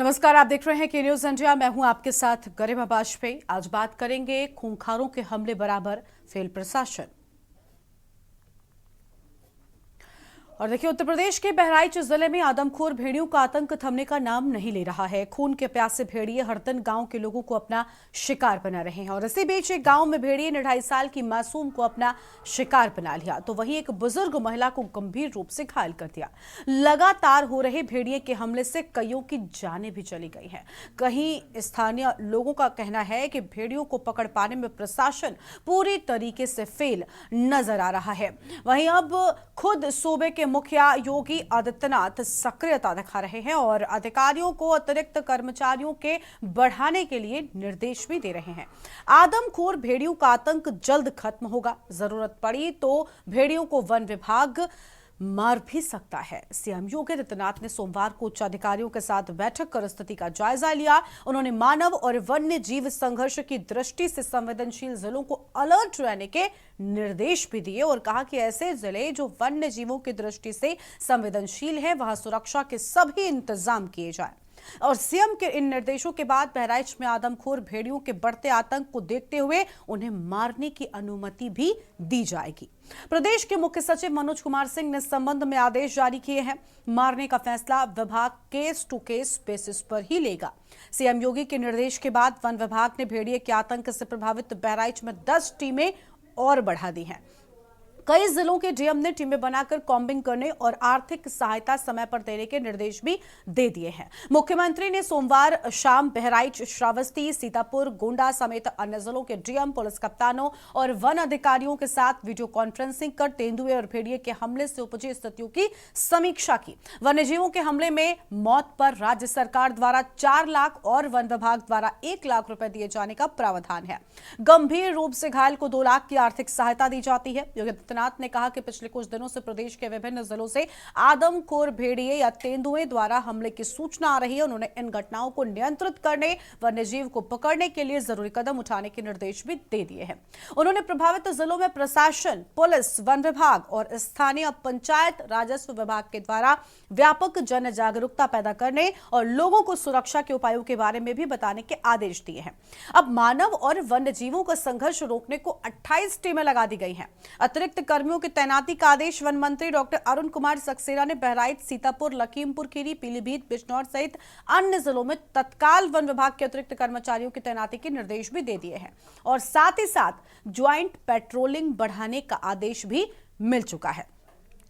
नमस्कार, आप देख रहे हैं के न्यूज इंडिया। मैं हूं आपके साथ गरिमा वाजपेयी। आज बात करेंगे खूंखारों के हमले बराबर फेल प्रशासन। और देखिए, उत्तर प्रदेश के बहराइच जिले में आदमखोर भेड़ियों का आतंक थमने का नाम नहीं ले रहा है। खून के प्यासे भेड़िए हर दिन गांव के लोगों को अपना शिकार बना रहे हैं और इसी बीच एक गांव में भेड़िए ने 2.5 साल की मासूम को अपना शिकार बना लिया तो वहीं एक बुजुर्ग महिला को गंभीर रूप से घायल कर दिया। लगातार हो रहे भेड़िए के हमले से कईयों की जानें भी चली गई हैं। कहीं स्थानीय लोगों का कहना है कि भेड़ियों को पकड़ पाने में प्रशासन पूरी तरीके से फेल नजर आ रहा है। वहीं अब खुद सूबे के मुखिया योगी आदित्यनाथ सक्रियता दिखा रहे हैं और अधिकारियों को अतिरिक्त कर्मचारियों के बढ़ाने के लिए निर्देश भी दे रहे हैं। आदमखोर भेड़ियों का आतंक जल्द खत्म होगा। जरूरत पड़ी तो भेड़ियों को वन विभाग मार भी सकता है। सीएम योगी आदित्यनाथ ने सोमवार को उच्च अधिकारियों के साथ बैठक कर स्थिति का जायजा लिया। उन्होंने मानव और वन्य जीव संघर्ष की दृष्टि से संवेदनशील जिलों को अलर्ट रहने के निर्देश भी दिए और कहा कि ऐसे जिले जो वन्य जीवों की दृष्टि से संवेदनशील हैं, वहां सुरक्षा के सभी इंतजाम किए जाए। और सीएम के इन निर्देशों के बाद बहराइच में आदमखोर भेड़ियों के बढ़ते आतंक को देखते हुए उन्हें मारने की अनुमति भी दी जाएगी। प्रदेश के मुख्य सचिव मनोज कुमार सिंह ने इस संबंध में आदेश जारी किए हैं। मारने का फैसला विभाग केस टू केस बेसिस पर ही लेगा। सीएम योगी के निर्देश के बाद वन विभाग ने भेड़िए के आतंक से प्रभावित बहराइच में 10 टीमें और बढ़ा दी हैं। कई जिलों के डीएम ने टीमें बनाकर कॉम्बिंग करने और आर्थिक सहायता समय पर देने के निर्देश भी दे दिए हैं। मुख्यमंत्री ने सोमवार शाम बहराइच, श्रावस्ती, सीतापुर, गोंडा समेत अन्य जिलों के डीएम, पुलिस कप्तानों और वन अधिकारियों के साथ वीडियो कॉन्फ्रेंसिंग कर तेंदुए और भेड़िए के हमले से उपजी स्थितियों की समीक्षा की। वन्यजीवों के हमले में मौत पर राज्य सरकार द्वारा 4 लाख और वन विभाग द्वारा 1 लाख रुपए दिए जाने का प्रावधान है। गंभीर रूप से घायल को 2 लाख की आर्थिक सहायता दी जाती है। नाथ ने कहा कि पिछले कुछ दिनों से प्रदेश के विभिन्न जिलों से आदमखोर भेड़िए या तेंदुए द्वारा हमले की सूचना आ रही है। उन्होंने इन घटनाओं को नियंत्रित करने, वन्यजीव को पकड़ने के लिए जरूरी कदम उठाने के निर्देश भी दे दिए हैं। उन्होंने प्रभावित जिलों में प्रशासन, पुलिस, वन विभाग और स्थानीय पंचायत राजस्व विभाग के द्वारा व्यापक जन जागरूकता पैदा करने और लोगों को सुरक्षा के उपायों के बारे में भी बताने के आदेश दिए हैं। अब मानव और वन्यजीवों का संघर्ष रोकने को 28 टीमें लगा दी गई हैं। अतिरिक्त कर्मियों की तैनाती का आदेश वन मंत्री डॉक्टर अरुण कुमार सक्सेना ने बहराइच, सीतापुर, लखीमपुर खीरी, पीलीभीत, बिजनौर सहित अन्य जिलों में तत्काल वन विभाग के अतिरिक्त कर्मचारियों की तैनाती के निर्देश भी दे दिए हैं और साथ ही साथ ज्वाइंट पेट्रोलिंग बढ़ाने का आदेश भी मिल चुका है।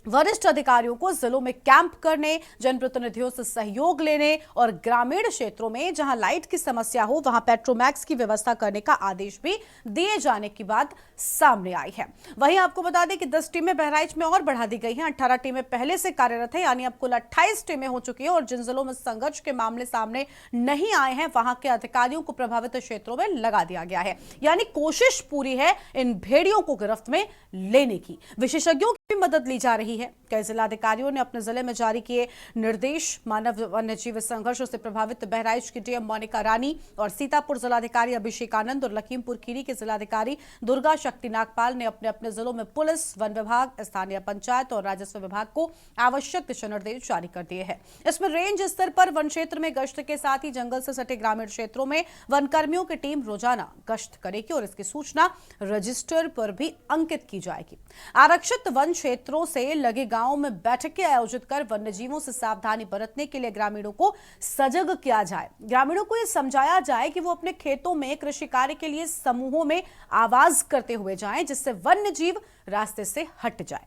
वरिष्ठ अधिकारियों को जिलों में कैंप करने, जनप्रतिनिधियों से सहयोग लेने और ग्रामीण क्षेत्रों में जहां लाइट की समस्या हो वहां पेट्रोमैक्स की व्यवस्था करने का आदेश भी दिए जाने की बात सामने आई है। वहीं आपको बता दें कि 10 टीमें बहराइच में और बढ़ा दी गई हैं। 18 टीमें पहले से कार्यरत हैं, यानी अब कुल 28 टीमें हो चुकी हैं और जिन जिलों में संघर्ष के मामले सामने नहीं आए हैं वहां के अधिकारियों को प्रभावित क्षेत्रों में लगा दिया गया है। यानी कोशिश पूरी है इन भेड़ियों को गिरफ्त में लेने की। विशेषज्ञों की भी मदद ली जा रही है। कई जिलाधिकारियों ने अपने जिले में जारी किए निर्देश। मानव वन्यजीव संघर्षों से प्रभावित बहराइच की डीएम मोनिका रानी और सीतापुर जिलाधिकारी अभिषेक आनंद और लखीमपुर खीरी के जिलाधिकारी दुर्गा शक्ति नागपाल ने अपने अपने जिलों में पुलिस, वन विभाग, स्थानीय पंचायत और राजस्व विभाग को आवश्यक दिशा निर्देश जारी कर दिए हैं। इसमें रेंज स्तर पर वन क्षेत्र में गश्त के साथ ही जंगल से सटे ग्रामीण क्षेत्रों में वन कर्मियों की टीम रोजाना गश्त करेगी और इसकी सूचना रजिस्टर पर भी अंकित की जाएगी। आरक्षित वन क्षेत्रों से लगे गांवों में बैठकें आयोजित कर वन्यजीवों से सावधानी बरतने के लिए ग्रामीणों को सजग किया जाए। ग्रामीणों को यह समझाया जाए कि वो अपने खेतों में कृषि कार्य के लिए समूहों में आवाज करते हुए जाएं, जिससे वन्यजीव रास्ते से हट जाए।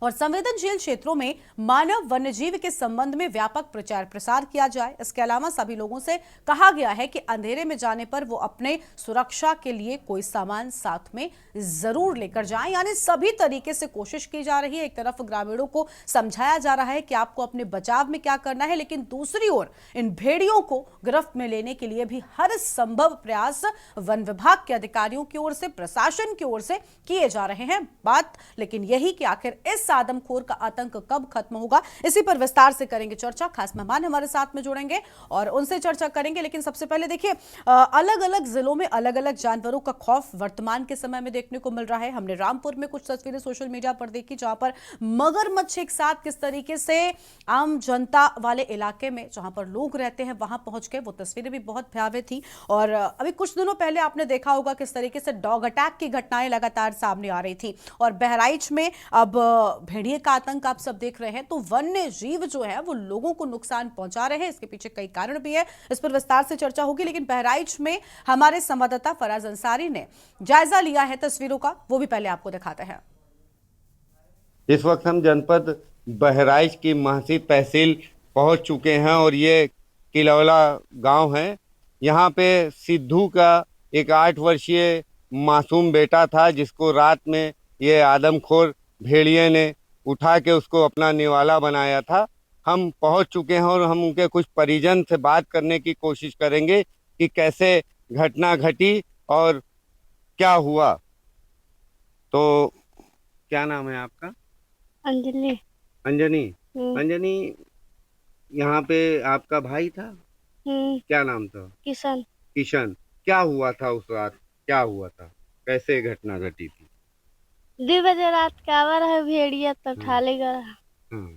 और संवेदनशील क्षेत्रों में मानव वन्यजीव के संबंध में व्यापक प्रचार प्रसार किया जाए। इसके अलावा सभी लोगों से कहा गया है कि अंधेरे में जाने पर वो अपने सुरक्षा के लिए कोई सामान साथ में जरूर लेकर जाएं। यानी सभी तरीके से कोशिश की जा रही है। एक तरफ ग्रामीणों को समझाया जा रहा है कि आपको अपने बचाव में क्या करना है, लेकिन दूसरी ओर इन भेड़ियों को गिरफ्त में लेने के लिए भी हर संभव प्रयास वन विभाग के अधिकारियों की ओर से, प्रशासन की ओर से किए जा रहे हैं। बात लेकिन यही कि आखिर इस इस आदमखोर का आतंक कब खत्म होगा, इसी पर विस्तार से करेंगे चर्चा। खास मेहमान हमारे साथ में जुड़ेंगे और उनसे चर्चा करेंगे। लेकिन सबसे पहले देखिए, अलग अलग जिलों में अलग अलग जानवरों का खौफ वर्तमान के समय में देखने को मिल रहा है। हमने रामपुर में कुछ तस्वीरें सोशल मीडिया पर देखी जहां पर मगरमच्छ एक साथ किस तरीके से आम जनता वाले इलाके में जहां पर लोग रहते हैं वहां पहुंच गए। वो तस्वीरें भी बहुत भयावह थी। और अभी कुछ दिनों पहले आपने देखा होगा किस तरीके से डॉग अटैक की घटनाएं लगातार सामने आ रही थी। और बहराइच में अब भेड़िए का आतंक आप सब देख रहे हैं। तो वन्य जीव जो है वो लोगों को नुकसान पहुंचा रहे हैं, इसके पीछे कई कारण भी है, इस पर विस्तार से चर्चा होगी। लेकिन बहराइच में हमारे संवाददाता फराज अंसारी ने जायजा लिया है तस्वीरों का, वो भी पहले आपको दिखाते हैं। इस वक्त हम जनपद बहराइच की महसी तहसील पहुंच चुके हैं और ये किलौला गांव है। यहाँ पे सिद्धू का एक 8 वर्षीय मासूम बेटा था जिसको रात में ये आदमखोर भेड़िए ने उठा के उसको अपना निवाला बनाया था। हम पहुंच चुके हैं और हम उनके कुछ परिजन से बात करने की कोशिश करेंगे कि कैसे घटना घटी और क्या हुआ। तो क्या नाम है आपका? अंजलि। अंजनी। अंजनी, यहाँ पे आपका भाई था, क्या नाम था? किशन। किशन। क्या हुआ था उस रात, क्या हुआ था, कैसे घटना घटी थी? 2 बजे रात का आवर है भेड़िया तो उठा ले गया। हाँ,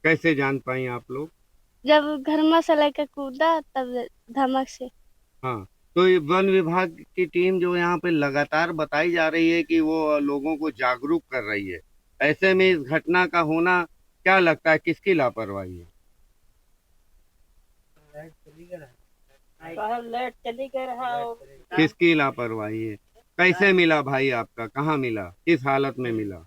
कैसे जान पाई आप लोग? जब घर में से लेकर कूदा तब धमक से। हाँ, तो ये वन विभाग की टीम जो यहाँ पे लगातार बताई जा रही है कि वो लोगों को जागरूक कर रही है, ऐसे में इस घटना का होना क्या लगता है, किसकी लापरवाही है? किसकी लापरवाही है? कैसे मिला भाई आपका, कहाँ मिला, किस हालत में मिला?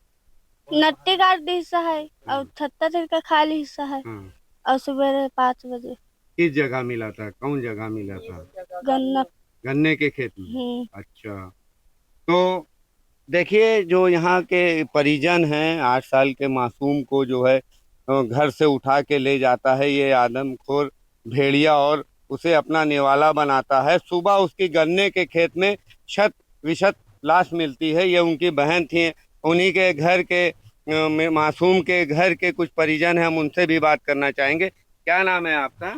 नट्टी गार्ड हिस्सा है और 78 का खाली हिस्सा है। हाँ, और सुबह 5 बजे किस जगह मिला था, कौन जगह मिला था? गन्ना। गन्ने के खेत में। अच्छा, तो देखिए जो यहाँ के परिजन हैं, 8 साल के मासूम को जो है घर से उठा के ले जाता है ये आदमखोर भेड़िया और उसे अपना निवाला बनाता है। सुबह उसकी गन्ने के खेत में शत विशत लाश मिलती है। ये उनकी बहन थी। उन्हीं के घर के मासूम के घर के कुछ परिजन हैं, हम उनसे भी बात करना चाहेंगे। क्या नाम है आपका?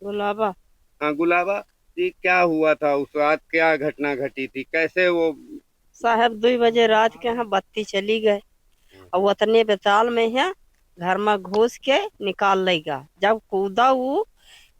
गुलाबा। हाँ गुलाबा जी, क्या हुआ था उस रात, क्या घटना घटी थी, कैसे वो? साहब 2 बजे रात के यहाँ बत्ती चली गए और उतने बेताल में है घर में घुस के निकाल लेगा। जब कूदा वो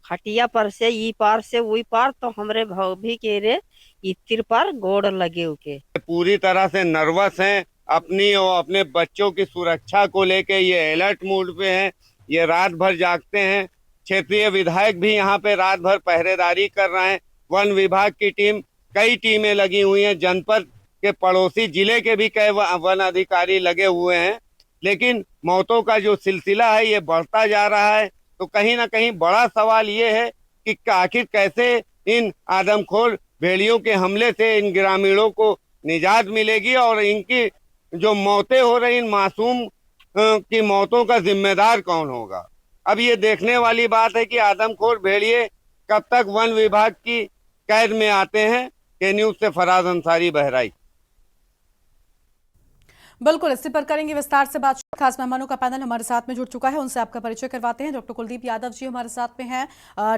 खटिया पर से ई पार से वही पार तो हमरे भाभी के रे इतिर पर गोड़ लगे उके। पूरी तरह से नर्वस हैं, अपनी और अपने बच्चों की सुरक्षा को लेके ये अलर्ट मोड पे हैं। ये रात भर जागते हैं। क्षेत्रीय विधायक भी यहाँ पे रात भर पहरेदारी कर रहे हैं। वन विभाग की टीम, कई टीमें लगी हुई हैं। जनपद के पड़ोसी जिले के भी कई वन अधिकारी लगे हुए हैं। लेकिन मौतों का जो सिलसिला है ये बढ़ता जा रहा है। तो कहीं ना कहीं बड़ा सवाल ये है कि आखिर कैसे इन आदमखोर भेड़ियों के हमले से इन ग्रामीणों को निजात मिलेगी और इनकी जो मौतें हो रही, इन मासूम की मौतों का जिम्मेदार कौन होगा। अब ये देखने वाली बात है कि आदमखोर भेड़िए कब तक वन विभाग की कैद में आते हैं। के न्यूज से फराज अंसारी, बहराइच। बिल्कुल, इसी पर करेंगे विस्तार से बात। खास मेहमानों का पैनल हमारे साथ में जुड़ चुका है, उनसे आपका परिचय करवाते हैं। डॉक्टर कुलदीप यादव जी हमारे साथ में हैं,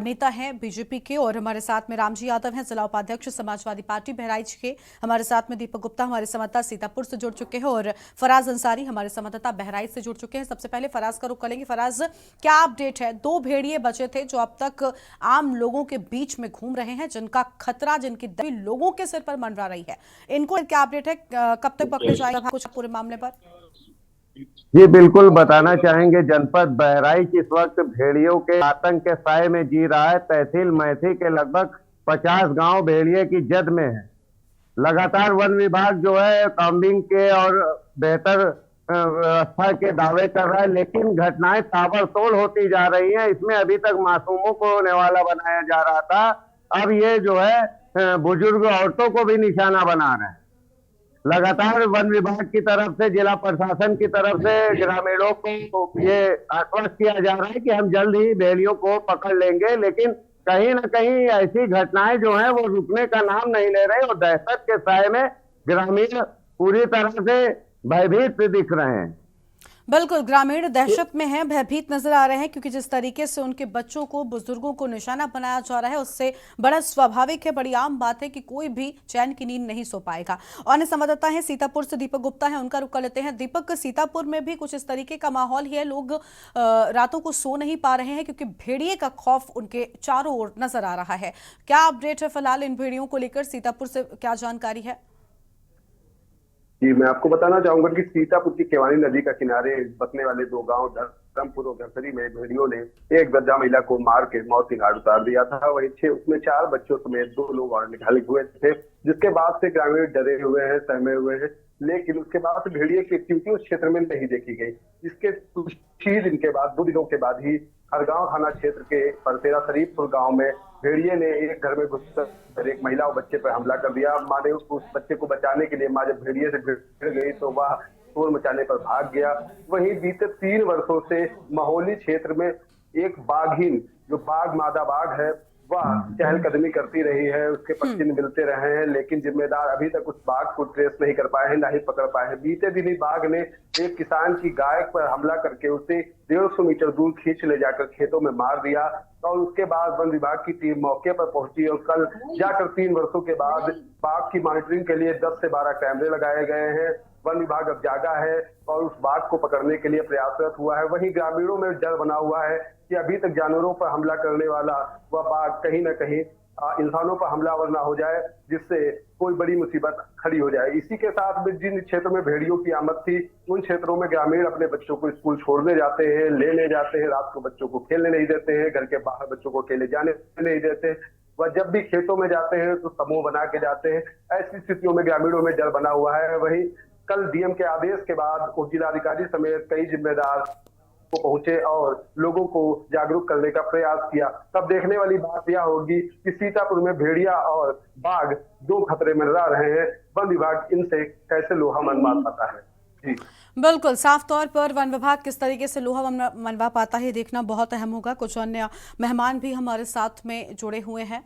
नेता हैं बीजेपी के। और हमारे साथ में रामजी यादव हैं, जिला उपाध्यक्ष समाजवादी पार्टी बहराइच के। हमारे साथ में दीपक गुप्ता हमारे संवाददाता सीतापुर से जुड़ चुके हैं और फराज अंसारी हमारे संवाददाता बहराइच से जुड़ चुके हैं। सबसे पहले फराज का रुख करेंगे। फराज, क्या अपडेट है? 2 भेड़िए बचे थे जो अब तक आम लोगों के बीच में घूम रहे हैं, जिनका खतरा, जिनकी दबी लोगों के सिर पर मंडरा रही है। इनको क्या अपडेट है, कब तक पकड़े जाएगा कुछ पूरे मामले पर? जी बिल्कुल बताना चाहेंगे, जनपद बहराइच इस वक्त भेड़ियों के आतंक के साए में जी रहा है। तहसील मैथी के लगभग 50 गांव भेड़िए की जद में है। लगातार वन विभाग जो है कॉम्बिंग के और बेहतर व्यवस्था के दावे कर रहा है, लेकिन घटनाएं ताबड़तोड़ होती जा रही हैं। इसमें अभी तक मासूमों को निवाला बनाया जा रहा था, अब ये जो है बुजुर्ग औरतों को भी निशाना बना रहे हैं। लगातार वन विभाग की तरफ से, जिला प्रशासन की तरफ से ग्रामीणों को ये आश्वस्त किया जा रहा है कि हम जल्द ही भेड़ियों को पकड़ लेंगे, लेकिन कहीं ना कहीं ऐसी घटनाएं जो हैं वो रुकने का नाम नहीं ले रहे और दहशत के साए में ग्रामीण पूरी तरह से भयभीत दिख रहे हैं। बिल्कुल, ग्रामीण दहशत में हैं, भयभीत नजर आ रहे हैं, क्योंकि जिस तरीके से उनके बच्चों को, बुजुर्गों को निशाना बनाया जा रहा है, उससे बड़ा स्वाभाविक है, बड़ी आम बात है कि कोई भी चैन की नींद नहीं सो पाएगा। और संवाददाता है सीतापुर से दीपक गुप्ता है, उनका रुख कर लेते हैं। दीपक, सीतापुर में भी कुछ इस तरीके का माहौल ही है, लोग रातों को सो नहीं पा रहे हैं क्योंकि भेड़िए का खौफ उनके चारों ओर नजर आ रहा है। क्या अपडेट है फिलहाल इन भेड़ियों को लेकर? सीतापुर से क्या जानकारी है? जी, मैं आपको बताना चाहूंगा कि सीतापुर की केवानी नदी का किनारे बसने वाले दो गांव धर्मपुर और घरसरी में भेड़ियों ने एक वृद्धा महिला को मार के मौत के घाट उतार दिया था। वहीं उसमें 4 बच्चों समेत 2 लोग और घायल हुए थे, जिसके बाद से ग्रामीण डरे हुए हैं, सहमे हुए हैं। लेकिन उसके बाद से भेड़िए की एक्टिविटी उस क्षेत्र में नहीं देखी गई। इसके कुछ ही दिन के बाद, 2 दिनों के बाद ही हरगांव थाना क्षेत्र के परसेरा शरीफपुर गांव में भेड़िए ने एक घर में घुसकर एक महिला और बच्चे पर हमला कर दिया। माँ ने उस बच्चे को बचाने के लिए, माँ जब भेड़िए से भिड़ गई तो वह शोर मचाने पर भाग गया। वहीं बीते 3 वर्षों से महोली क्षेत्र में एक बाघिन, जो बाघ मादा बाघ है, वह चहलकदमी करती रही है। उसके पक्षी मिलते रहे हैं, लेकिन जिम्मेदार अभी तक उस बाघ को ट्रेस नहीं कर पाए हैं, ना ही पकड़ पाए हैं। बीते दिन ही बाघ ने एक किसान की गाय पर हमला करके उसे 150 मीटर दूर खींच ले जाकर खेतों में मार दिया। और उसके बाद वन विभाग की टीम मौके पर पहुंची और कल जाकर 3 वर्षों के बाद बाघ की मॉनिटरिंग के लिए 10 से 12 कैमरे लगाए गए हैं। वन विभाग अब जागा है और उस बाघ को पकड़ने के लिए प्रयासरत हुआ है। वहीं ग्रामीणों में डर बना हुआ है कि अभी तक जानवरों पर हमला करने वाला वह बाघ कहीं न कहीं इंसानों पर हमलावर ना हो जाए, जिससे कोई बड़ी मुसीबत खड़ी हो जाए। इसी के साथ में जिन क्षेत्रों में भेड़ियों की आमद थी, उन क्षेत्रों में ग्रामीण अपने बच्चों को स्कूल छोड़ने जाते हैं, लेने जाते हैं, रात को बच्चों को खेलने नहीं देते हैं, घर के बाहर बच्चों को अकेले जाने नहीं देते। वह जब भी खेतों में जाते हैं तो समूह बना के जाते हैं। ऐसी स्थितियों में ग्रामीणों में डर बना हुआ है। वहीं कल डीएम के आदेश के बाद उप जिलाधिकारी समेत कई जिम्मेदार को पहुंचे और लोगों को जागरूक करने का प्रयास किया। तब देखने वाली बात यह होगी कि सीतापुर में भेड़िया और बाघ 2 खतरे में रह रहे हैं। वन विभाग इनसे कैसे लोहा मनवा पाता है। जी बिल्कुल, साफ तौर पर वन विभाग किस तरीके से लोहा मनवा पाता है, देखना बहुत अहम होगा। कुछ अन्य मेहमान भी हमारे साथ में जुड़े हुए हैं,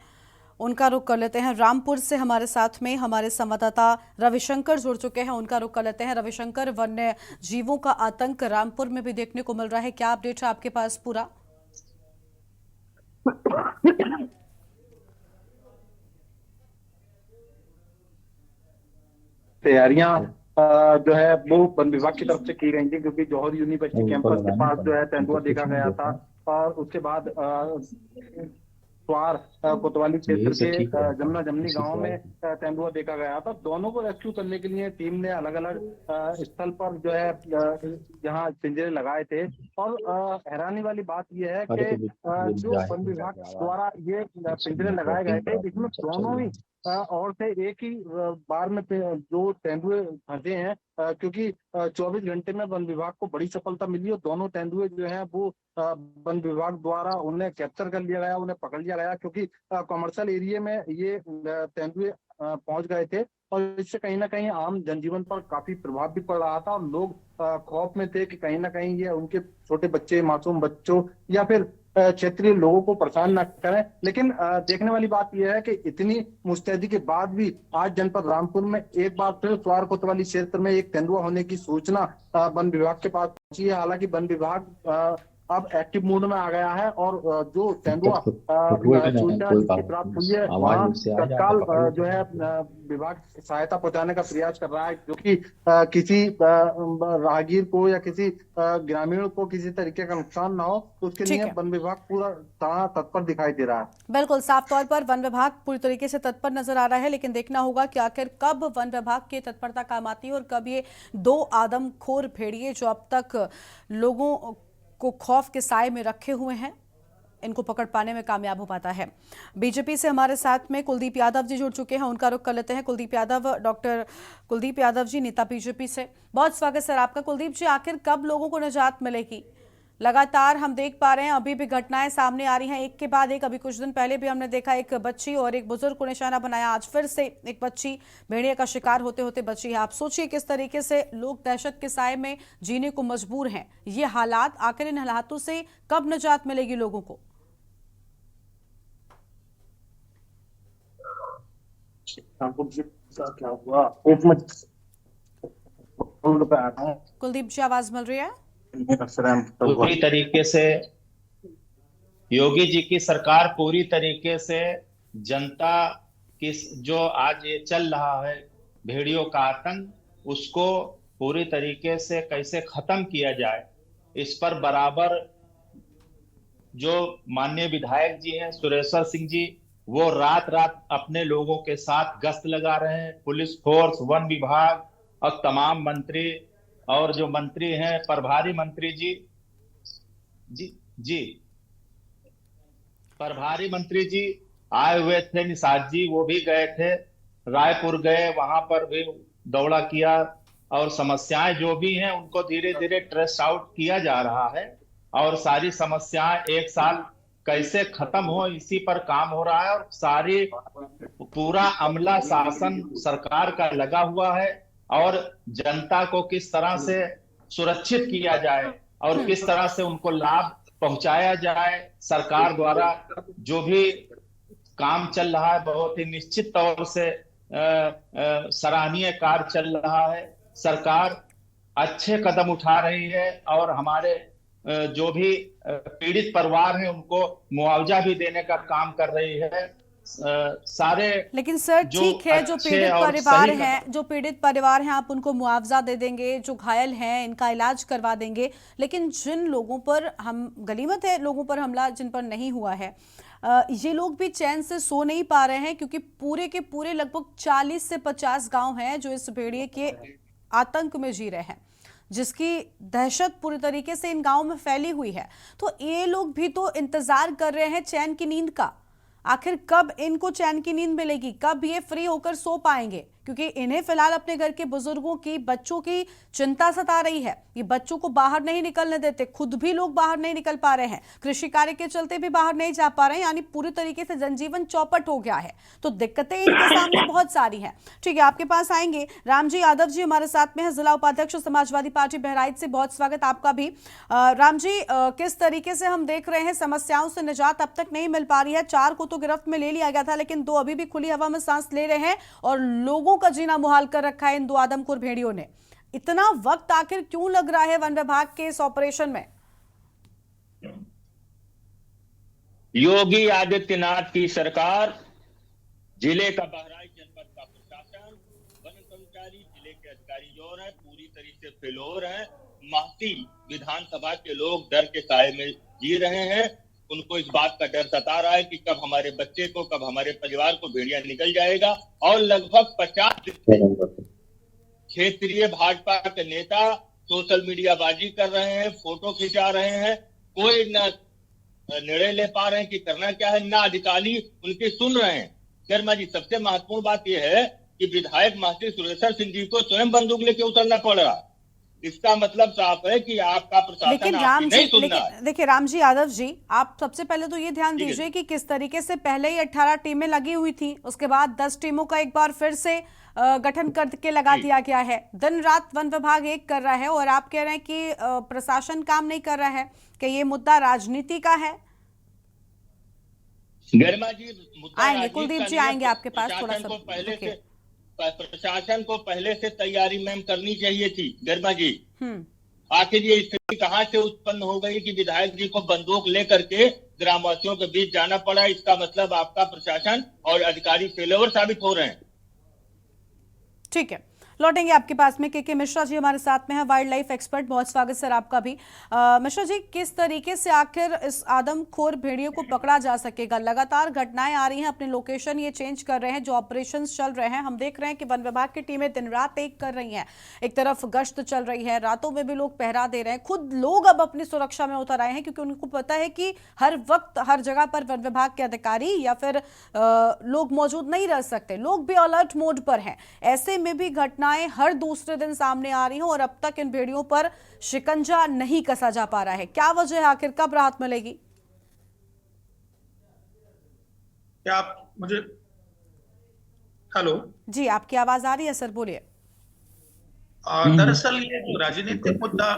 उनका रुख कर लेते हैं। रामपुर से हमारे साथ में हमारे संवाददाता रविशंकर जुड़ चुके हैं, उनका रुख कर लेते हैं। रविशंकर, वन्य जीवों का आतंक रामपुर में भी देखने को मिल रहा है, क्या अपडेट है आपके पास पूरा? तैयारियां जो है वो वन विभाग की तरफ से की गई थी, क्योंकि जौहर यूनिवर्सिटी कैंपस के पास जो है तेंदुआ देखा गया था। और उसके बाद स्वार कोतवाली क्षेत्र के जमुना जमनी गांव में तेंदुआ देखा गया था। दोनों को रेस्क्यू करने के लिए टीम ने अलग अलग स्थल पर जो है जहां पिंजरे लगाए थे। और हैरानी वाली बात यह है कि जो वन विभाग द्वारा ये पिंजरे लगाए गए थे, इसमें दोनों ही और से एक ही बार में जो तेंदुए फंसे हैं, क्योंकि 24 घंटे में वन विभाग को बड़ी सफलता मिली और दोनों तेंदुए जो हैं वो वन विभाग द्वारा उन्हें कैप्चर कर लिया गया, उन्हें पकड़ लिया गया, क्योंकि कमर्शियल एरिया में ये तेंदुए पहुंच गए थे। और इससे कहीं ना कहीं आम जनजीवन पर काफी प्रभाव भी पड़ रहा था और लोग खौफ में थे कि कहीं ना कहीं ये उनके छोटे बच्चे, मासूम बच्चों या फिर क्षेत्रीय लोगों को परेशान न करें। लेकिन देखने वाली बात यह है कि इतनी मुस्तैदी के बाद भी आज जनपद रामपुर में एक बार फिर स्वार कोतवाली क्षेत्र में एक तेंदुआ होने की सूचना वन विभाग के पास पहुंची है। हालांकि वन विभाग अब एक्टिव मोड में आ गया है और जो तेंदुआ सूचना जिसकी प्राप्त हुई है वहाँ तत्काल जो है विभाग सहायता पहुंचाने का प्रयास कर रहा है, जो कि किसी राहगीर को या किसी ग्रामीण को किसी तरीके का नुकसान ना हो, तो उसके लिए वन विभाग पूरा तत्पर दिखाई दे रहा है। बिल्कुल, साफ तौर पर वन विभाग पूरी तरीके से तत्पर नजर आ रहा है, लेकिन देखना होगा कि आखिर कब वन विभाग की तत्परता काम आती है और कब ये 2 आदमखोर भेड़िए जो अब तक लोगों को खौफ के साए में रखे हुए हैं, इनको पकड़ पाने में कामयाब हो पाता है। बीजेपी से हमारे साथ में कुलदीप यादव जी जुड़ चुके हैं, उनका रुख कर लेते हैं। कुलदीप यादव, डॉक्टर कुलदीप यादव जी, नेता बीजेपी से, बहुत स्वागत सर आपका। कुलदीप जी, आखिर कब लोगों को निजात मिलेगी? लगातार हम देख पा रहे हैं अभी भी घटनाएं सामने आ रही हैं, एक के बाद एक। अभी कुछ दिन पहले भी हमने देखा एक बच्ची और एक बुजुर्ग को निशाना बनाया, आज फिर से एक बच्ची भेड़िया का शिकार होते होते बची है। आप सोचिए किस तरीके से लोग दहशत के साए में जीने को मजबूर हैं। ये हालात, आखिर इन हालातों से कब निजात मिलेगी लोगों को? क्या हुआ? कुलदीप जी, आवाज मिल रही है? पूरी तरीके से योगी जी की सरकार पूरी तरीके से जनता की जो आज ये चल रहा है भेड़ियों का आतंक, उसको पूरी तरीके से कैसे खत्म किया जाए, इस पर बराबर जो माननीय विधायक जी हैं सुरेश्वर सिंह जी, वो रात रात अपने लोगों के साथ गश्त लगा रहे हैं। पुलिस फोर्स, वन विभाग और तमाम मंत्री और जो मंत्री हैं प्रभारी मंत्री जी प्रभारी मंत्री जी आए हुए थे, निषाद जी वो भी गए थे, रायपुर गए, वहां पर भी दौड़ा किया और समस्याएं जो भी हैं उनको धीरे धीरे ट्रेस आउट किया जा रहा है और सारी समस्याएं एक साल कैसे खत्म हो इसी पर काम हो रहा है और सारी पूरा अमला शासन सरकार का लगा हुआ है और जनता को किस तरह से सुरक्षित किया जाए और किस तरह से उनको लाभ पहुंचाया जाए। सरकार द्वारा जो भी काम चल रहा है बहुत ही निश्चित तौर से सराहनीय कार्य चल रहा है। सरकार अच्छे कदम उठा रही है और हमारे जो भी पीड़ित परिवार हैं उनको मुआवजा भी देने का काम कर रही है। सारे लेकिन सर ठीक है, जो पीड़ित परिवार हैं आप उनको मुआवजा दे देंगे, जो घायल हैं इनका इलाज करवा देंगे, लेकिन जिन लोगों पर हम गनीमत है लोगों पर हमला जिन पर नहीं हुआ है, ये लोग भी चैन से सो नहीं पा रहे हैं क्योंकि पूरे के पूरे लगभग 40 से 50 गांव हैं जो इस भेड़िए के आतंक में जी रहे हैं, जिसकी दहशत पूरी तरीके से इन गांवों में फैली हुई है। तो ये लोग भी तो इंतजार कर रहे हैं चैन की नींद का। आखिर कब इनको चैन की नींद मिलेगी, कब ये फ्री होकर सो पाएंगे, क्योंकि इन्हें फिलहाल अपने घर के बुजुर्गों की, बच्चों की चिंता सता रही है। ये बच्चों को बाहर नहीं निकलने देते, खुद भी लोग बाहर नहीं निकल पा रहे हैं, कृषि कार्य के चलते भी बाहर नहीं जा पा रहे हैं, यानी पूरी तरीके से जनजीवन चौपट हो गया है। तो दिक्कतें इनके सामने बहुत सारी हैं। ठीक है, आपके पास आएंगे। रामजी यादव जी हमारे साथ में है, जिला उपाध्यक्ष समाजवादी पार्टी बहराइच से, बहुत स्वागत आपका भी। राम जी, किस तरीके से हम देख रहे हैं समस्याओं से निजात अब तक नहीं मिल पा रही है। 4 को तो गिरफ्त में ले लिया गया था, लेकिन 2 अभी भी खुली हवा में सांस ले रहे हैं और लोगों का जीना मुहाल कर रखा है इन 2 आदमखोर भेड़ियों ने। इतना वक्त आखिर क्यों लग रहा है वन विभाग के इस ऑपरेशन में? योगी आदित्यनाथ की सरकार, जिले का बहराइच जनपद का प्रशासन, वन कर्मचारी, जिले के अधिकारी जो है पूरी तरीके से फेलोर है। महती विधानसभा के लोग डर के साए में जी रहे हैं। उनको इस बात का डर सता रहा है कि कब हमारे बच्चे को, कब हमारे परिवार को भेड़िया निकल जाएगा। और लगभग 50 क्षेत्रीय भाजपा के नेता सोशल मीडिया बाजी कर रहे हैं, फोटो खिंचा रहे हैं, कोई न निर्णय ले पा रहे हैं कि करना क्या है, ना अधिकारी उनकी सुन रहे हैं। शर्मा जी, सबसे महत्वपूर्ण बात यह है कि विधायक महती सुरेश्वर सिंह जी को स्वयं बंदूक लेके उतरना पड़ रहा। इसका मतलब साफ है कि आपका प्रशासन नहीं सुन रहा है। देखिए राम जी यादव जी, आप सबसे पहले तो ये ध्यान दीजिए कि किस तरीके से पहले ही 18 टीमें लगी हुई थी, उसके बाद 10 टीमों का एक बार फिर से गठन करके लगा दिया गया है। दिन रात वन विभाग एक कर रहा है और आप कह रहे हैं कि प्रशासन काम नहीं कर रहा है, कि ये मुद्दा राजनीति का है। गरिमा जी, आएंगे, कुलदीप जी आएंगे आपके पास, थोड़ा सा प्रशासन को पहले से तैयारी मैम करनी चाहिए थी। गरिमा जी, आखिर ये स्थिति कहाँ से उत्पन्न हो गई कि विधायक जी को बंदूक लेकर के ग्रामवासियों के बीच जाना पड़ा? इसका मतलब आपका प्रशासन और अधिकारी फेलोवर साबित हो रहे हैं। ठीक है, लौटेंगे आपके पास में। के मिश्रा जी हमारे साथ में है, वाइल्ड लाइफ एक्सपर्ट, बहुत स्वागत सर आपका भी। मिश्रा जी, किस तरीके से आखिर इस आदमखोर भेड़ियों को पकड़ा जा सकेगा? लगातार घटनाएं आ रही हैं, अपने लोकेशन ये चेंज कर रहे हैं, जो ऑपरेशंस चल रहे हैं, हम देख रहे हैं कि वन विभाग की टीमें दिन रात एक कर रही हैं। एक तरफ गश्त चल रही है, रातों में भी लोग पहरा दे रहे हैं, खुद लोग अब अपनी सुरक्षा में उतर आए हैं क्योंकि उनको पता है कि हर वक्त हर जगह पर वन विभाग के अधिकारी या फिर लोग मौजूद नहीं रह सकते, लोग भी अलर्ट मोड पर हैं। ऐसे में भी घटनाएं हर दूसरे दिन सामने आ रही हैं और अब तक इन भेड़ियों पर शिकंजा नहीं कसा जा पा रहा है। क्या वजह है, आखिर कब राहत मिलेगी? क्या आप मुझे, हेलो जी, आपकी आवाज आ रही है सर, बोलिए। दरअसल ये जो राजनीतिक मुद्दा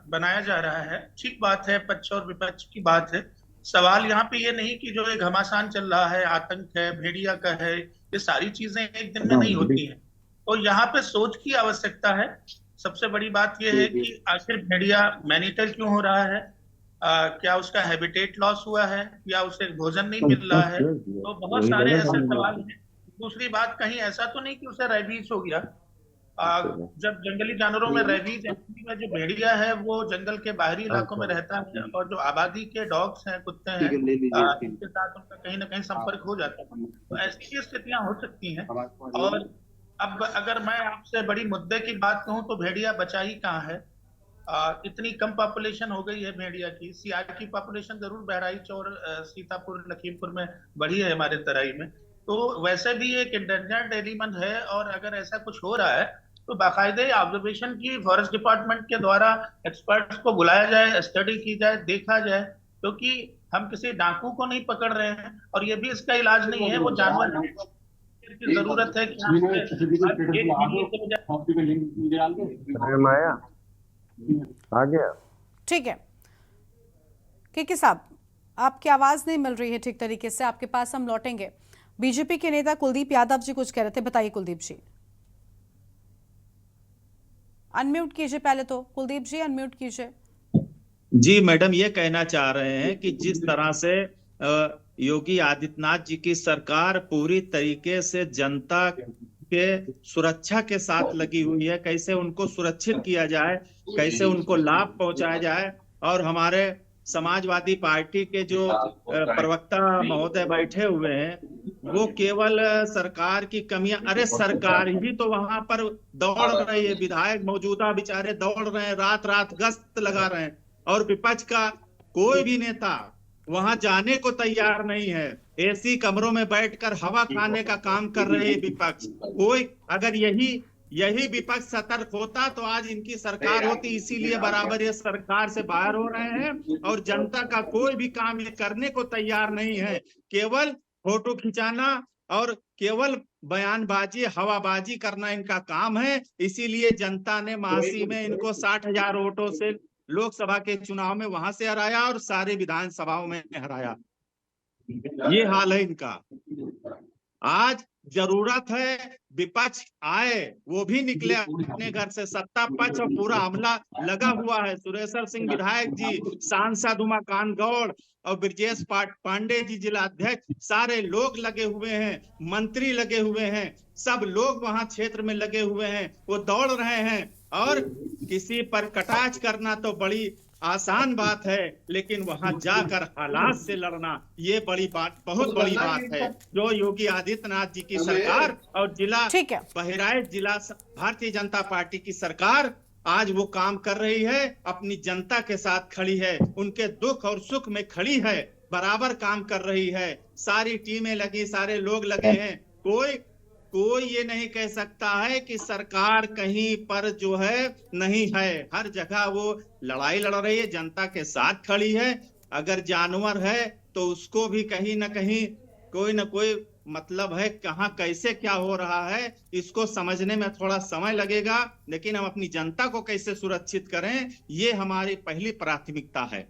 बनाया जा रहा है, ठीक बात है, पक्ष और विपक्ष की बात है। सवाल यहाँ पे ये नहीं कि जो एक घमासान चल रहा है, आतंक है, भेड़िया का है, ये सारी चीजें एक दिन में नहीं होती हैं। तो यहाँ पे सोच की आवश्यकता है सबसे बड़ी बात यह है कि आखिर भेड़िया मैनीटर क्यों हो रहा है? क्या उसका हैबिटेट लॉस हुआ है या उसे भोजन नहीं मिल रहा है? तो बहुत सारे ऐसे सवाल हैं। दूसरी बात, कहीं ऐसा तो नहीं कि उसे रेबीज हो गया? जब जंगली जानवरों में रेबीज, एक्चुअली में जो भेड़िया है वो जंगल के बाहरी इलाकों में रहता है और जो आबादी के डॉग्स हैं, कुत्ते हैं, इनके साथ उनका कहीं ना कहीं संपर्क हो जाता है। तो ऐसी भी स्थितियां हो सकती हैं। और अब अगर मैं आपसे बड़ी मुद्दे की बात कहूं तो भेड़िया बचा ही कहाँ है? इतनी कम पॉपुलेशन हो गई है भेड़िया की। सियार की पॉपुलेशन जरूर बहराइच और सीतापुर लखीमपुर में बढ़ी है हमारे तराई में, तो वैसे भी एक इंडेंजर्ड एनिमल है। और अगर ऐसा कुछ हो रहा है तो बाकायदे ऑब्जर्वेशन की फॉरेस्ट डिपार्टमेंट के द्वारा एक्सपर्ट्स को बुलाया जाए, स्टडी की जाए, देखा जाए, क्योंकि हम किसी डाकू को नहीं पकड़ रहे हैं और ये भी इसका इलाज नहीं है। वो जानवर की जरूरत है कि हम अरे माया आ गया। ठीक है, के साहब, आपकी आवाज नहीं मिल रही है ठीक तरीके से, आपके पास हम लौटेंगे। बीजेपी के नेता कुलदीप यादव जी कुछ कह रहे थे, बताइए कुलदीप जी। अनम्यूट कीजिए पहले तो, कुलदीप जी अनम्यूट कीजिए। जी मैडम, ये कहना चाह रहे हैं कि जिस तरह से योगी आदित्यनाथ जी की सरकार पूरी तरीके से जनता के सुरक्षा के साथ लगी हुई है, कैसे उनको सुरक्षित किया जाए, कैसे उनको लाभ पहुंचाया जाए। और हमारे समाजवादी पार्टी के जो प्रवक्ता महोदय बैठे हुए हैं, वो केवल सरकार की कमियां, अरे सरकार ही तो वहां पर दौड़ रही है, विधायक मौजूदा बेचारे दौड़ रहे हैं, रात रात गश्त लगा रहे हैं, और विपक्ष का कोई भी नेता वहां जाने को तैयार नहीं है। एसी कमरों में बैठकर हवा खाने का काम कर रहे हैं विपक्ष। कोई अगर यही विपक्ष सतर्क होता तो आज इनकी सरकार होती, इसीलिए बराबर ये सरकार से बाहर हो रहे हैं और जनता का कोई भी काम ये करने को तैयार नहीं है। केवल फोटो खिंचाना और केवल बयानबाजी, हवाबाजी करना इनका काम है। इसीलिए जनता ने महासी में इनको 60,000 वोटों से लोकसभा के चुनाव में वहां से हराया और सारे विधानसभाओं में हराया। ये हाल है इनका। आज जरूरत है विपक्ष आए, वो भी निकले अपने घर से। सत्ता पक्ष और पूरा हमला लगा हुआ है। सुरेश्वर सिंह विधायक जी, सांसद उमाकांत गौड़ और ब्रजेश पांडे जी जिलाध्यक्ष, सारे लोग लगे हुए हैं, मंत्री लगे हुए हैं, सब लोग वहां क्षेत्र में लगे हुए हैं, वो दौड़ रहे हैं। और किसी पर कटाक्ष करना तो बड़ी आसान बात है, लेकिन वहां जाकर हालात से लड़ना ये बड़ी बात, बहुत बड़ी बात है। जो योगी आदित्यनाथ जी की सरकार और जिला बहराइच जिला भारतीय जनता पार्टी की सरकार आज वो काम कर रही है, अपनी जनता के साथ खड़ी है, उनके दुख और सुख में खड़ी है, बराबर काम कर रही है। सारी टीमें लगी, सारे लोग लगे हैं। कोई ये नहीं कह सकता है कि सरकार कहीं पर जो है नहीं है। हर जगह वो लड़ाई लड़ रही है, जनता के साथ खड़ी है। अगर जानवर है तो उसको भी कहीं ना कहीं कोई ना कोई मतलब है, कहाँ कैसे क्या हो रहा है इसको समझने में थोड़ा समय लगेगा, लेकिन हम अपनी जनता को कैसे सुरक्षित करें ये हमारी पहली प्राथमिकता है।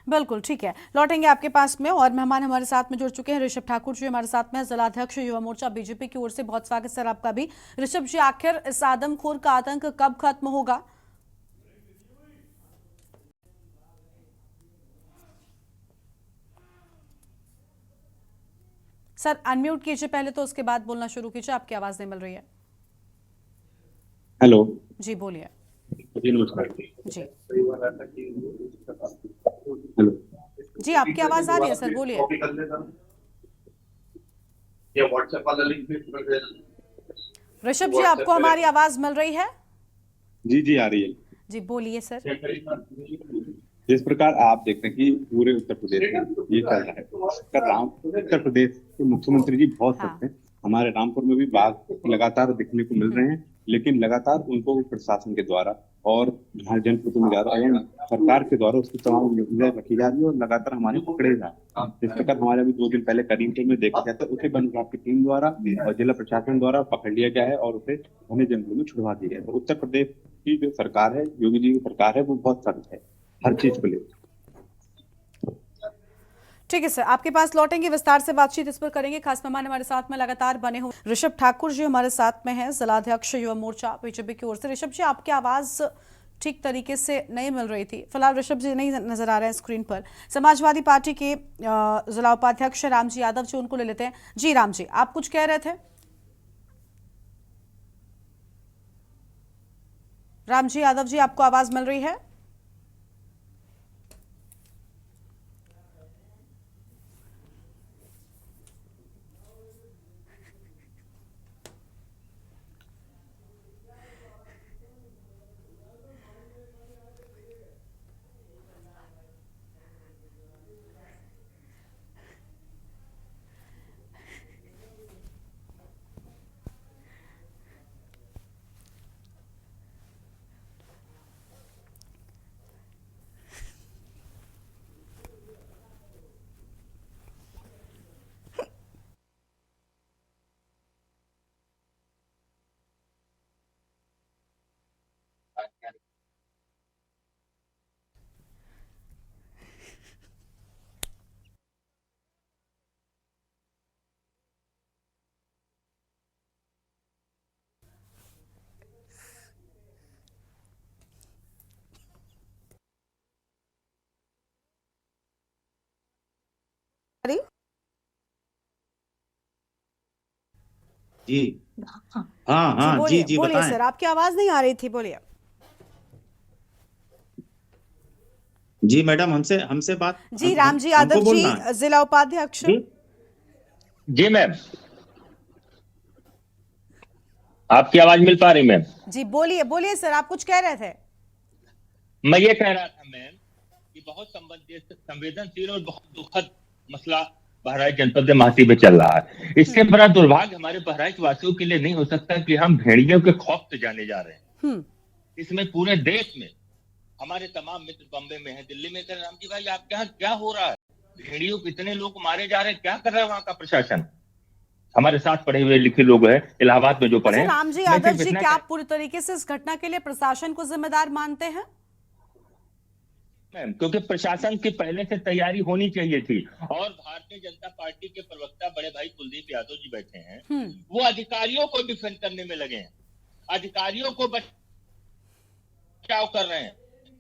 बिल्कुल ठीक है, लौटेंगे आपके पास में। और मेहमान हमारे साथ में जुड़ चुके हैं, ऋषभ ठाकुर जी हमारे साथ में, जिला अध्यक्ष युवा मोर्चा बीजेपी की ओर से। बहुत स्वागत सर आपका भी। ऋषभ जी, आखिर इस आदमखोर का आतंक कब खत्म होगा? सर अनम्यूट कीजिए पहले तो, उसके बाद बोलना शुरू कीजिए, आपकी आवाज नहीं मिल रही है। हेलो जी बोलिए। जी नमस्कार जी हेलो जी, आपकी आवाज आ रही है सर, बोलिए। ऋषभ जी, आपको हमारी आवाज मिल रही है? जी आ रही है। जी बोलिए सर। जिस प्रकार आप देखते हैं कि पूरे उत्तर प्रदेश में ये चल रहा है, उत्तर प्रदेश के मुख्यमंत्री जी बहुत सख्त हैं। हमारे रामपुर में भी बाघ लगातार दिखने को मिल रहे हैं, लेकिन लगातार उनको प्रशासन के द्वारा और जनप्रतिनिधि द्वारा एवं सरकार के द्वारा उसकी तमाम निगरानी रखी जा रही है और लगातार हमारे पकड़े जा रहे हैं। इस प्रकार हमारे अभी 2 दिन पहले करीमपुर में देखा गया था, उसे वन विभाग की टीम द्वारा और जिला प्रशासन द्वारा पकड़ लिया गया है और उसे घने जंगलों में छुड़वा दिया है। तो उत्तर प्रदेश की जो सरकार है, योगी जी की सरकार है, वो बहुत सख्त है हर चीज को लेकर। ठीक है सर, आपके पास लौटेंगे, विस्तार से बातचीत इस पर करेंगे। खास मेहमान हमारे साथ में लगातार बने हुए ऋषभ ठाकुर जी हमारे साथ में हैं, जिलाध्यक्ष युवा मोर्चा बीजेपी की ओर से। ऋषभ जी, आपकी आवाज ठीक तरीके से नहीं मिल रही थी, फिलहाल ऋषभ जी नहीं नजर आ रहे हैं स्क्रीन पर। समाजवादी पार्टी के जिला उपाध्यक्ष रामजी यादव जी, उनको ले लेते हैं। जी राम जी, आप कुछ कह रहे थे? रामजी यादव जी, आपको आवाज मिल रही है? जी हाँ जी जी बोलिए बताएं। सर, आपकी आवाज नहीं आ रही थी, बोलिए। जी मैडम, हमसे हमसे बात जी रामजी यादव हमको जी, बोलना है। जिला उपाध्यक्ष। जी मैम, आपकी आवाज मिल पा रही मैम? जी बोलिए बोलिए सर, आप कुछ कह रहे थे? मैं ये कह रहा था मैम कि बहुत संवेदनशील और बहुत दुखद मसला बहराइच जनपद के महासी में चल रहा है। इससे बड़ा दुर्भाग्य हमारे बहराइच वासियों के लिए नहीं हो सकता कि हम भेड़ियों के खौफ से जाने जा रहे हैं। इसमें पूरे देश में हमारे तमाम मित्र बम्बे में है, दिल्ली में। रामजी भाई, आपके यहाँ क्या हो रहा है? भेड़ियों कितने लोग मारे जा रहे हैं, क्या कर रहा है वहां का प्रशासन? हमारे साथ पढ़े हुए लिखे लोग हैं इलाहाबाद में जो पढ़े हैं। रामजी यादव जी, क्या आप पूरी तरीके से इस घटना के लिए प्रशासन को जिम्मेदार मानते हैं? मैम, क्योंकि प्रशासन की पहले से तैयारी होनी चाहिए थी। और भारतीय जनता पार्टी के प्रवक्ता बड़े भाई कुलदीप यादव जी बैठे हैं, वो अधिकारियों को डिफेंड करने में लगे हैं, अधिकारियों को बचाव कर रहे हैं।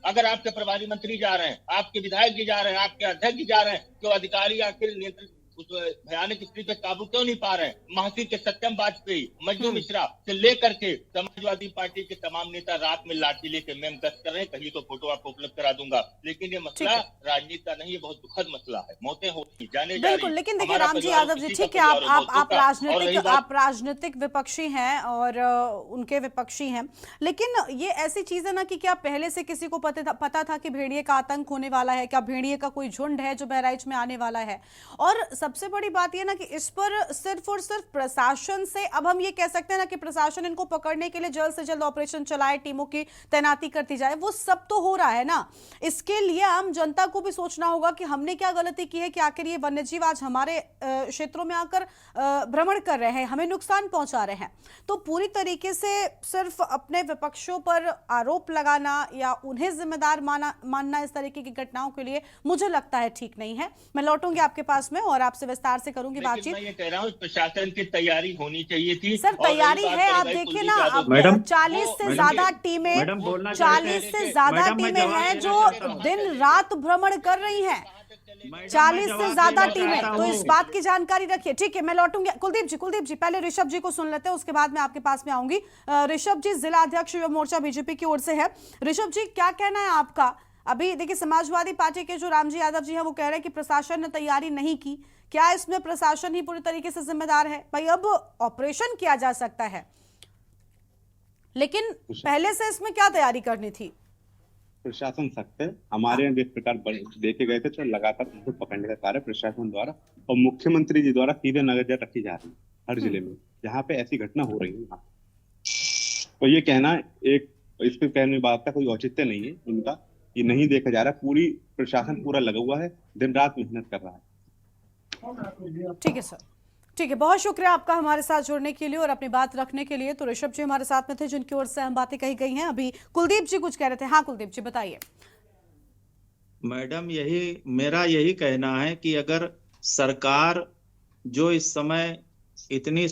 अगर आपके प्रभारी मंत्री जा रहे हैं, आपके विधायक जी जा रहे हैं, आपके अध्यक्ष जी जा रहे हैं, तो अधिकारी आखिर नियंत्रण उस भयानक स्थिति पे काबू क्यों नहीं पा रहे हैं? महासी के सत्यम वाजपेयी, मजनू मिश्रा से लेकर के समाजवादी पार्टी के तमाम नेता रात में लाठी लेके मैम गश्त कर रहे हैं। कहीं तो फोटो आपको उपलब्ध करा दूंगा। लेकिन ये मसला राजनीति का नहीं, ये बहुत दुखद मसला है। मौतें होती जाने जा रही। लेकिन देखिए रामजी यादव जी, ठीक है, आप राजनीतिक विपक्षी हैं और उनके विपक्षी हैं, लेकिन ये ऐसी चीज है ना कि क्या पहले से किसी को पता था कि भेड़िए का आतंक होने वाला है? क्या भेड़िए का कोई झुंड है जो बहराइच में आने वाला है? और सबसे बड़ी बात यह ना कि इस पर सिर्फ और सिर्फ प्रशासन से, अब हम ये कह सकते हैं ना कि प्रशासन इनको पकड़ने के लिए जल्द से जल्द ऑपरेशन चलाए, टीमों की तैनाती करती जाए, वो सब तो हो रहा है ना। इसके लिए आम जनता को भी सोचना होगा कि हमने क्या गलती की है कि आखिर ये वन्यजीव आज हमारे क्षेत्रों में आकर भ्रमण कर रहे हैं, हमें नुकसान पहुंचा रहे हैं। तो पूरी तरीके से सिर्फ अपने विपक्षों पर आरोप लगाना या उन्हें जिम्मेदार मानना इस तरीके की घटनाओं के लिए मुझे लगता है ठीक नहीं है। मैं लौटूंगी आपके पास में और आपसे विस्तार से करूंगी बातचीत। मैं ये कह रहा हूं, प्रशासन की तैयारी होनी चाहिए थी। सर तैयारी है, आप देखिए ना, अब 40 से ज्यादा टीमें हैं जो दिन रात भ्रमण कर रही हैं, 40 से ज्यादा टीमें, तो इस बात की जानकारी रखिए। ठीक है, मैं लौटूंगी। कुलदीप जी पहले ऋषभ जी को सुन लेते हैं, उसके बाद मैं आपके पास में आऊंगी। ऋषभ जी, जिला अध्यक्ष युवा मोर्चा बीजेपी की ओर से है। ऋषभ जी, क्या कहना है आपका? अभी देखिए, समाजवादी पार्टी के जो रामजी यादव जी हैं वो कह रहे हैं कि प्रशासन ने तैयारी नहीं की। क्या इसमें प्रशासन ही पूरी तरीके से जिम्मेदार है? भाई, अब ऑपरेशन किया जा सकता है, लेकिन पहले से इसमें क्या तैयारी करनी थी? प्रशासन सख्त है। हमारे यहाँ जिस प्रकार देखे गए थे, तो लगातार उनको पकड़ने का कार्य प्रशासन द्वारा और मुख्यमंत्री जी द्वारा सीधे नजर रखी जा रही है हर जिले में जहाँ पे ऐसी घटना हो रही है। तो ये कहना इस पे कहने बात का कोई औचित्य नहीं है उनका, ये नहीं देखा जा रहा। पूरी प्रशासन पूरा लगा हुआ है, दिन रात मेहनत कर रहा है। ठीक है सर, ठीक है, बहुत शुक्रिया आपका हमारे साथ जुड़ने के लिए और अपनी बात रखने के लिए। तो ऋषभ जी हमारे साथ में थे, जिनकी ओर से हम बातें कही गई हैं। अभी कुलदीप जी कुछ कह रहे थे। हाँ कुलदीप जी, बताइए। मैडम मेरा यही कहना है कि अगर सरकार जो इस समय इतनी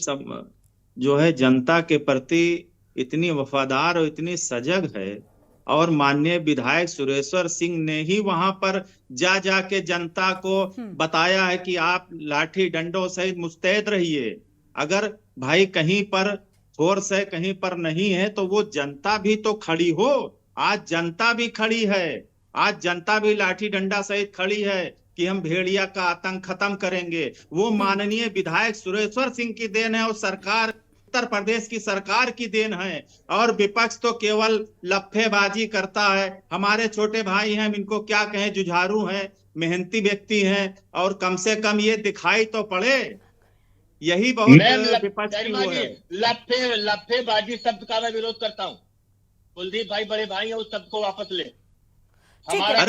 जो है जनता के प्रति इतनी वफादार और इतनी सजग है, और माननीय विधायक सुरेश्वर सिंह ने ही वहां पर जा के जनता को बताया है कि आप लाठी डंडों सहित मुस्तैद रहिए। अगर भाई कहीं पर फोर्स है कहीं पर नहीं है तो वो जनता भी तो खड़ी हो। आज जनता भी खड़ी है, आज जनता भी लाठी डंडा सहित खड़ी है कि हम भेड़िया का आतंक खत्म करेंगे। वो माननीय विधायक सुरेश्वर सिंह की देन है और सरकार उत्तर प्रदेश की सरकार की देन है। और विपक्ष तो केवल लफ्फेबाजी करता है। हमारे छोटे भाई हैं, इनको क्या कहें, जुझारू हैं, मेहनती व्यक्ति हैं, और कम से कम ये दिखाई तो पड़े। यही बहुत विपक्ष की वो है। लफ्फेबाजी शब्द का मैं विरोध करता हूँ। कुलदीप भाई बड़े भाई है, उस शब्द को वापस ले। हमारा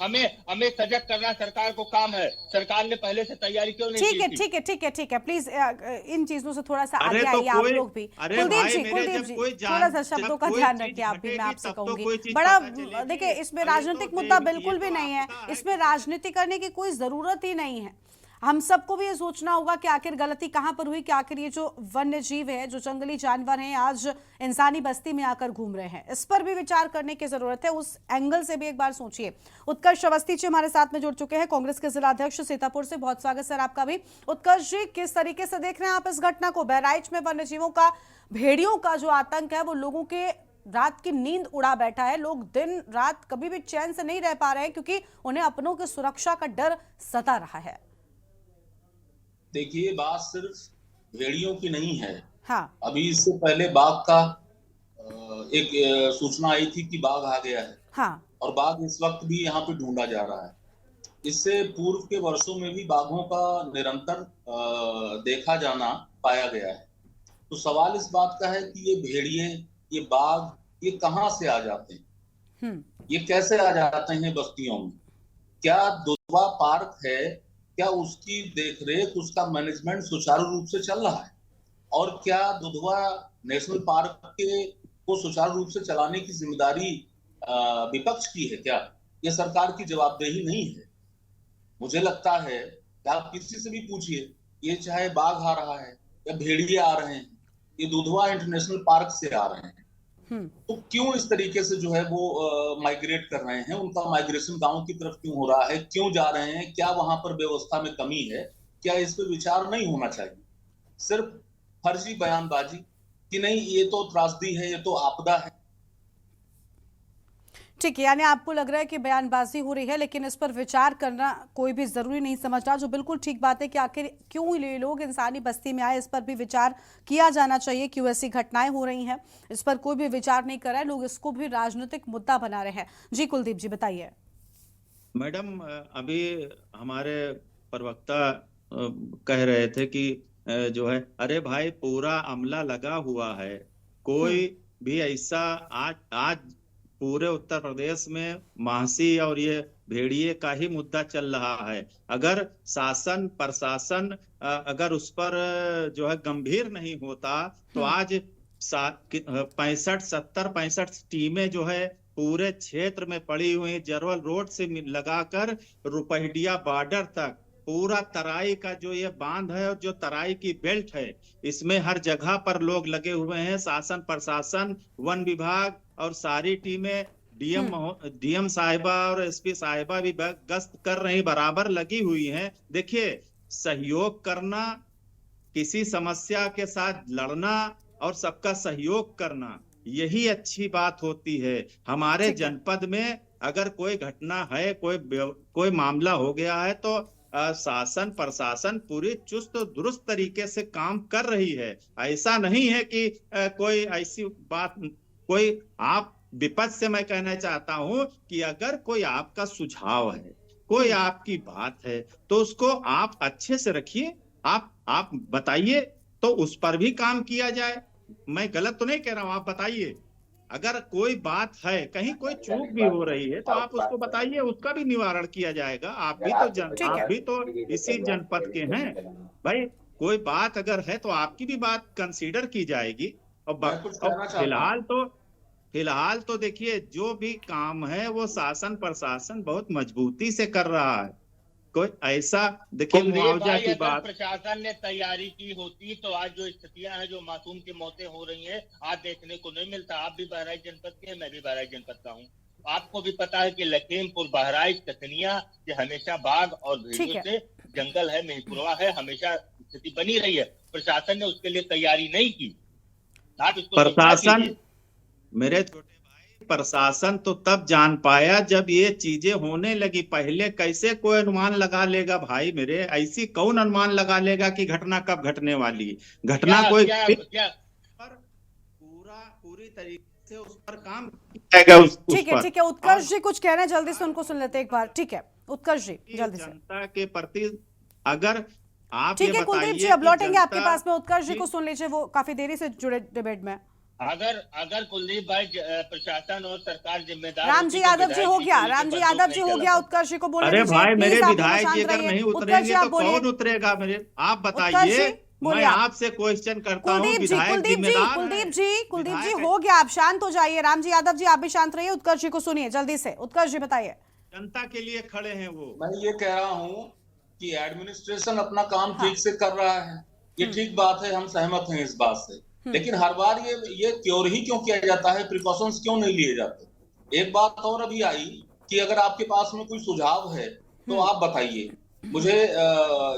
हमें सजग करना सरकार को काम है। सरकार ने पहले से तैयारी क्यों नहीं की? ठीक है प्लीज इन चीजों से थोड़ा सा आगे आइए आप लोग भी। कुलदीप जी थोड़ा सा शब्दों का ध्यान रखिए आप भी। मैं आपसे कहूंगी बड़ा देखिए, इसमें राजनीतिक मुद्दा बिल्कुल भी नहीं है, इसमें राजनीति करने की कोई जरूरत ही नहीं है। हम सबको भी ये सोचना होगा कि आखिर गलती कहां पर हुई, कि आखिर ये जो वन्य जीव है, जो जंगली जानवर हैं, आज इंसानी बस्ती में आकर घूम रहे हैं। इस पर भी विचार करने की जरूरत है, उस एंगल से भी एक बार सोचिए। उत्कर्ष अवस्थी जी हमारे साथ में जुड़ चुके हैं, कांग्रेस के जिला अध्यक्ष सीतापुर से। बहुत स्वागत सर आपका भी। उत्कर्ष जी, किस तरीके से देख रहे हैं आप इस घटना को? बहराइच में वन्य जीवों का, भेड़ियों का जो आतंक है वो लोगों के रात की नींद उड़ा बैठा है। लोग दिन रात कभी भी चैन से नहीं रह पा रहे हैं क्योंकि उन्हें अपनों की सुरक्षा का डर सता रहा है। देखिए, बात सिर्फ भेड़ियों की नहीं है। हाँ। अभी इससे पहले बाघ का एक सूचना आई थी कि बाघ आ गया है। हाँ। और बाघ इस वक्त भी यहाँ पे ढूंढा जा रहा है। इससे पूर्व के वर्षों में भी बाघों का निरंतर देखा जाना पाया गया है। तो सवाल इस बात का है कि ये भेड़िए, ये बाघ, ये कहाँ से आ जाते हैं? ये कैसे आ जाते हैं बस्तियों में? क्या दुधवा पार्क है, क्या उसकी देखरेख, उसका मैनेजमेंट सुचारू रूप से चल रहा है? और क्या दुधवा नेशनल पार्क को सुचारू रूप से चलाने की जिम्मेदारी विपक्ष की है? क्या ये सरकार की जवाबदेही नहीं है? मुझे लगता है कि आप किसी से भी पूछिए, ये चाहे बाघ आ रहा है या भेड़िए आ रहे हैं, ये दुधवा इंटरनेशनल पार्क से आ रहे हैं, तो क्यों इस तरीके से जो है वो माइग्रेट कर रहे हैं? उनका माइग्रेशन गांव की तरफ क्यों हो रहा है? क्यों जा रहे हैं? क्या वहां पर व्यवस्था में कमी है? क्या इस पर विचार नहीं होना चाहिए? सिर्फ फर्जी बयानबाजी कि नहीं ये तो त्रासदी है, ये तो आपदा है। ठीक है, यानी आपको लग रहा है कि बयानबाजी हो रही है, लेकिन इस पर विचार करना कोई भी जरूरी नहीं समझता, जो बिल्कुल ठीक बात है कि आखिर क्यों ये लोग इंसानी बस्ती में आए, इस पर भी विचार किया जाना चाहिए। क्यों ऐसी घटनाएं हो रही हैं, इस पर कोई भी विचार नहीं कर रहा है। लोग इसको भी राजनीतिक मुद्दा बना रहे हैं। जी कुलदीप जी बताइए। मैडम, अभी हमारे प्रवक्ता कह रहे थे कि जो है, अरे भाई पूरा अमला लगा हुआ है, कोई भी ऐसा आज पूरे उत्तर प्रदेश में महासी और ये भेड़िए का ही मुद्दा चल रहा है। अगर शासन प्रशासन अगर उस पर जो है गंभीर नहीं होता तो आज 65 टीमें जो है पूरे क्षेत्र में पड़ी हुई, जरवल रोड से लगाकर रुपहडिया बॉर्डर तक पूरा तराई का जो ये बांध है और जो तराई की बेल्ट है, इसमें हर जगह पर लोग लगे हुए हैं। शासन प्रशासन, वन विभाग और सारी टीमें, डीएम साहिबा और एसपी साहिबा भी गश्त कर रही, बराबर लगी हुई हैं। देखिए, सहयोग करना, किसी समस्या के साथ लड़ना और सबका सहयोग करना, यही अच्छी बात होती है। हमारे जनपद में अगर कोई घटना है, कोई मामला हो गया है तो शासन प्रशासन पूरी चुस्त दुरुस्त तरीके से काम कर रही है। ऐसा नहीं है कि कोई ऐसी बात, कोई आप विपक्ष से मैं कहना चाहता हूं कि अगर कोई आपका सुझाव है, कोई आपकी बात है, तो उसको आप अच्छे से रखिए, आप बताइए तो उस पर भी काम किया जाए। मैं गलत तो नहीं कह रहा हूं, आप बताइए। अगर कोई बात है, कहीं कोई चूक भी हो रही है तो आप उसको बताइए, उसका भी निवारण किया जाएगा। आप भी तो इसी जनपद के हैं भाई। कोई बात अगर है तो आपकी भी बात कंसीडर की जाएगी। और फिलहाल तो फिलहाल तो देखिए जो भी काम है वो शासन प्रशासन बहुत मजबूती से कर रहा है। कोई ऐसा देखिए कुलदीप मुआवजा भाई, की अगर बात, प्रशासन ने तैयारी की होती तो आज जो स्थितियां हैं, जो मासूम की मौतें हो रही हैं, आज देखने को नहीं मिलता। आप भी बहराइच जनपद के हैं, मैं भी बहराइच जनपद का हूँ। आपको भी पता है कि लखीमपुर, बहराइच, कथनिया ये हमेशा बाघ और भेड़ियों से जंगल है, मेहपुरवा है, हमेशा स्थिति बनी रही है। प्रशासन ने उसके लिए तैयारी नहीं की। आप इसको प्रशासन, मेरे छोटे भाई, प्रशासन तो तब जान पाया जब ये चीजें होने लगी। पहले कैसे कोई अनुमान लगा लेगा भाई मेरे? ऐसी कौन अनुमान लगा लेगा कि घटना कब घटने वाली है? घटना कोई पूरी तरीके से उस पर काम जाएगा। ठीक है उत्कर्ष जी कुछ कहना है, जल्दी से उनको सुन लेते एक बार। ठीक है उत्कर्ष जी जल्दी से। जनता के प्रति अगर आप ठीक है कुलदीप जी अब लौटेंगे आपके पास में। उत्कर्ष जी को सुन लीजिए, वो काफी देरी से जुड़े डिबेट में। अगर कुलदीप भाई प्रशासन और सरकार जिम्मेदार। राम जी यादव जी हो गया, राम जी यादव जी हो गया, उत्कर्ष जी को बोलने दीजिए। अरे भाई मेरे विधायक जी अगर नहीं उतरेंगे तो कौन उतरेगा मेरे? आप बताइए, मैं आपसे क्वेश्चन करता हूँ। कुलदीप जी हो गया, आप शांत हो जाइए। राम जी यादव जी आप भी शांत रहिए, उत्कर्ष जी को सुनिए जल्दी से। उत्कर्ष जी बताइए। जनता के लिए खड़े हैं वो। मैं ये कह रहा हूँ कि एडमिनिस्ट्रेशन अपना काम ठीक से कर रहा है, ये ठीक बात है, हम सहमत हैं इस बात से। लेकिन हर बार ये क्योर ही क्यों किया जाता है? प्रिकॉशंस क्यों नहीं लिए जाते? एक बात और अभी आई कि अगर आपके पास में कोई सुझाव है तो आप बताइए। मुझे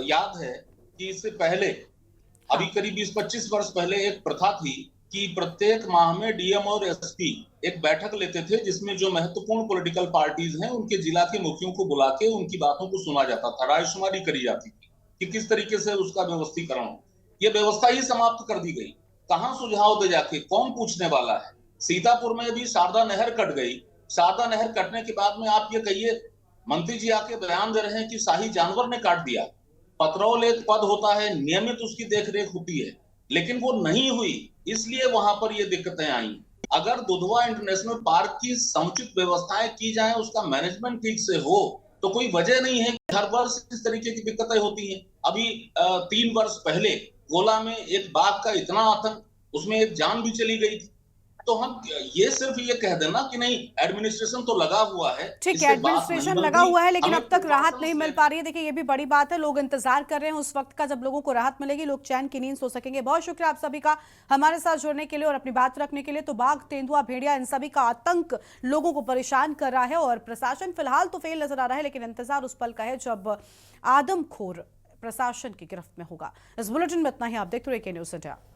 याद है कि इससे पहले अभी करीब 20-25 वर्ष पहले एक प्रथा थी कि प्रत्येक माह में डीएम और एसपी एक बैठक लेते थे, जिसमें जो महत्वपूर्ण पॉलिटिकल पार्टीज हैं उनके जिला के मुखियों को बुला के उनकी बातों को सुना जाता था, रायशुमारी करी जाती थी कि किस तरीके से उसका व्यवस्थीकरण हो। ये व्यवस्था ही समाप्त कर दी गई। कहां सुझाव दे जाके कौन पूछने वाला है? सीतापुर में भी शारदा नहर कट गई। शारदा नहर कटने के बाद में आप ये कहिए, मंत्री जी आके बयान दे रहे हैं कि शाही जानवर ने काट दिया। पतरौल एक पद होता है, नियमित उसकी देखरेख होती है, लेकिन वो नहीं हुई, इसलिए वहां पर ये दिक्कतें आई। अगर दुधवा इंटरनेशनल पार्क की समुचित व्यवस्थाएं की जाएं, उसका मैनेजमेंट ठीक से हो, तो कोई वजह नहीं है कि हर वर्ष इस तरीके की दिक्कतें होती हैं। अभी 3 वर्ष पहले गोला में एक बाघ का इतना आतंक, उसमें एक जान भी चली गई थी। तो हम ये सिर्फ ये कह देना कि नहीं एडमिनिस्ट्रेशन तो लगा हुआ है, ठीक है एडमिनिस्ट्रेशन लगा हुआ है, लेकिन अब तक राहत नहीं मिल पा रही है। देखिए ये भी बड़ी बात है, लोग इंतजार कर रहे हैं उस वक्त का जब लोगों को राहत मिलेगी, लोग चैन की नींद सो सकेंगे। बहुत शुक्रिया आप सभी का हमारे साथ जुड़ने के लिए और अपनी बात रखने के लिए। तो बाघ, तेंदुआ, भेड़िया इन सभी का आतंक लोगों को परेशान कर रहा है और प्रशासन फिलहाल तो फेल नजर आ रहा है, लेकिन इंतजार उस पल का है जब आदमखोर प्रशासन की गिरफ्त में होगा। इस बुलेटिन में इतना ही। आप देखते रहिए के न्यूज़ इंडिया।